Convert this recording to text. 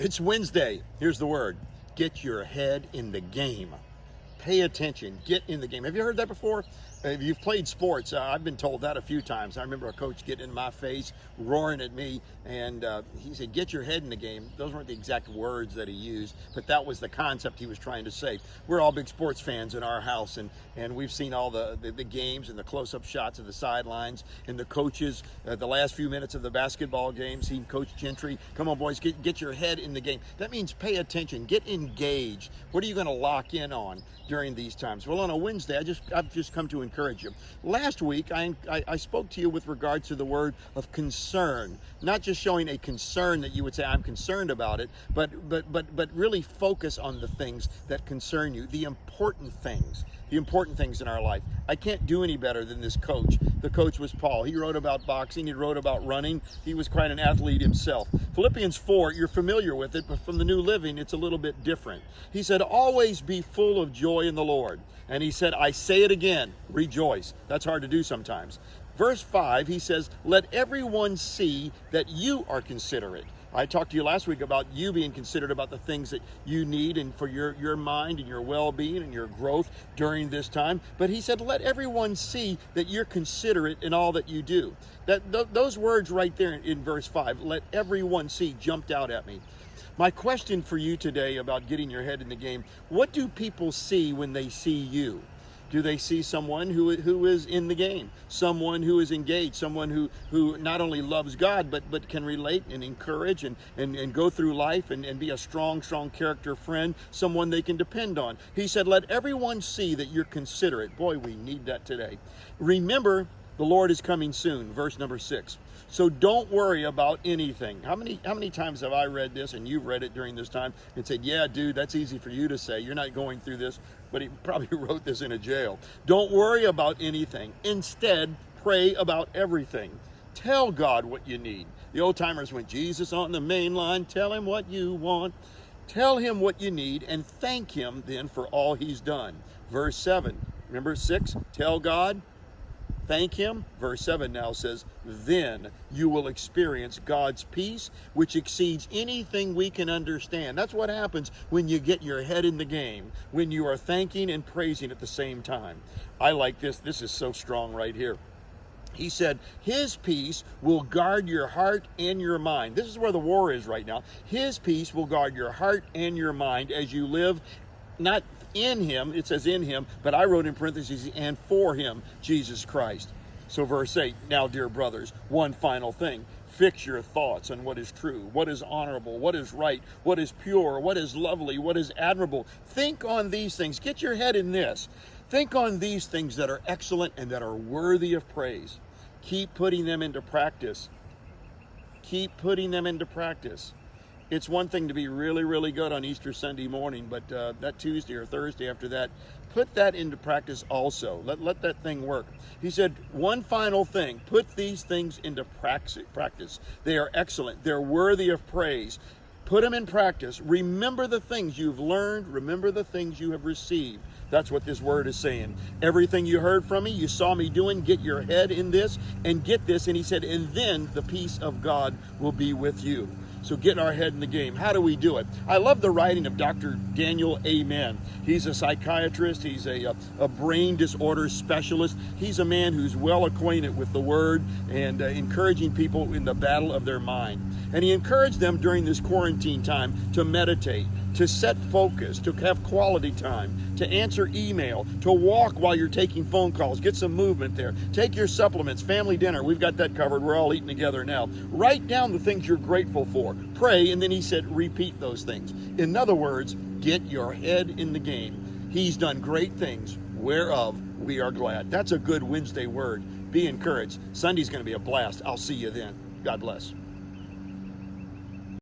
It's Wednesday. Here's the word. Get your head in the game. Pay attention. Get in the game. Have you heard that before? If you've played sports, I've been told that a few times. I remember a coach getting in my face, roaring at me, and he said, get your head in the game. Those weren't the exact words that he used, but that was the concept he was trying to say. We're all big sports fans in our house, and we've seen all the games and the close-up shots of the sidelines and the coaches, the last few minutes of the basketball game, seen Coach Gentry. Come on, boys, get your head in the game. That means pay attention, get engaged. What are you going to lock in on during these times? Well, on a Wednesday, I've just come to encourage you. Last week, I spoke to you with regards to the word of concern, not just showing a concern that you would say, I'm concerned about it, but really focus on the things that concern you, the important things in our life. I can't do any better than this coach. The coach was Paul. He wrote about boxing. He wrote about running. He was quite an athlete himself. Philippians 4, you're familiar with it, but from the New Living, it's a little bit different. He said, always be full of joy in the Lord. And he said, I say it again, rejoice. That's hard to do sometimes. Verse 5, he says, let everyone see that you are considerate. I talked to you last week about you being considerate about the things that you need and for your mind and your well-being and your growth during this time. But he said, let everyone see that you're considerate in all that you do. Those words right there in verse 5, let everyone see, jumped out at me. My question for you today about getting your head in the game, what do people see when they see you? Do they see someone who is in the game, someone who is engaged, someone who not only loves God, but can relate and encourage and go through life and be a strong character friend, someone they can depend on? He said, let everyone see that you're considerate. Boy, we need that today. Remember, the Lord is coming soon, verse number 6. So don't worry about anything. How many times have I read this and you've read it during this time and said, yeah, dude, that's easy for you to say. You're not going through this, but he probably wrote this in a jail. Don't worry about anything. Instead, pray about everything. Tell God what you need. The old timers went, Jesus on the main line, tell him what you want. Tell him what you need and thank him then for all he's done. Verse 7, remember 6, tell God. Thank him. Verse 7 now says, then you will experience God's peace, which exceeds anything we can understand. That's what happens when you get your head in the game, when you are thanking and praising at the same time. I like this. This is so strong right here. He said, his peace will guard your heart and your mind. This is where the war is right now. His peace will guard your heart and your mind as you live not in him, it says in him, but I wrote in parentheses, and for him, Jesus Christ. So verse 8, now dear brothers, one final thing. Fix your thoughts on what is true, what is honorable, what is right, what is pure, what is lovely, what is admirable. Think on these things. Get your head in this. Think on these things that are excellent and that are worthy of praise. Keep putting them into practice. Keep putting them into practice. It's one thing to be really good on Easter Sunday morning, but that Tuesday or Thursday after that, put that into practice also. Let that thing work. He said, one final thing, put these things into practice. They are excellent. They're worthy of praise. Put them in practice. Remember the things you've learned. Remember the things you have received. That's what this word is saying. Everything you heard from me, you saw me doing, get your head in this and get this. And he said, and then the peace of God will be with you. So get our head in the game. How do we do it? I love the writing of Dr. Daniel Amen. He's a psychiatrist. He's a brain disorder specialist. He's a man who's well acquainted with the word and encouraging people in the battle of their mind. And he encouraged them during this quarantine time to meditate, to set focus, to have quality time, to answer email, to walk while you're taking phone calls, get some movement there. Take your supplements, family dinner, we've got that covered. We're all eating together now. Write down the things you're grateful for. Pray, and then he said, repeat those things. In other words, get your head in the game. He's done great things, whereof we are glad. That's a good Wednesday word. Be encouraged. Sunday's going to be a blast. I'll see you then. God bless.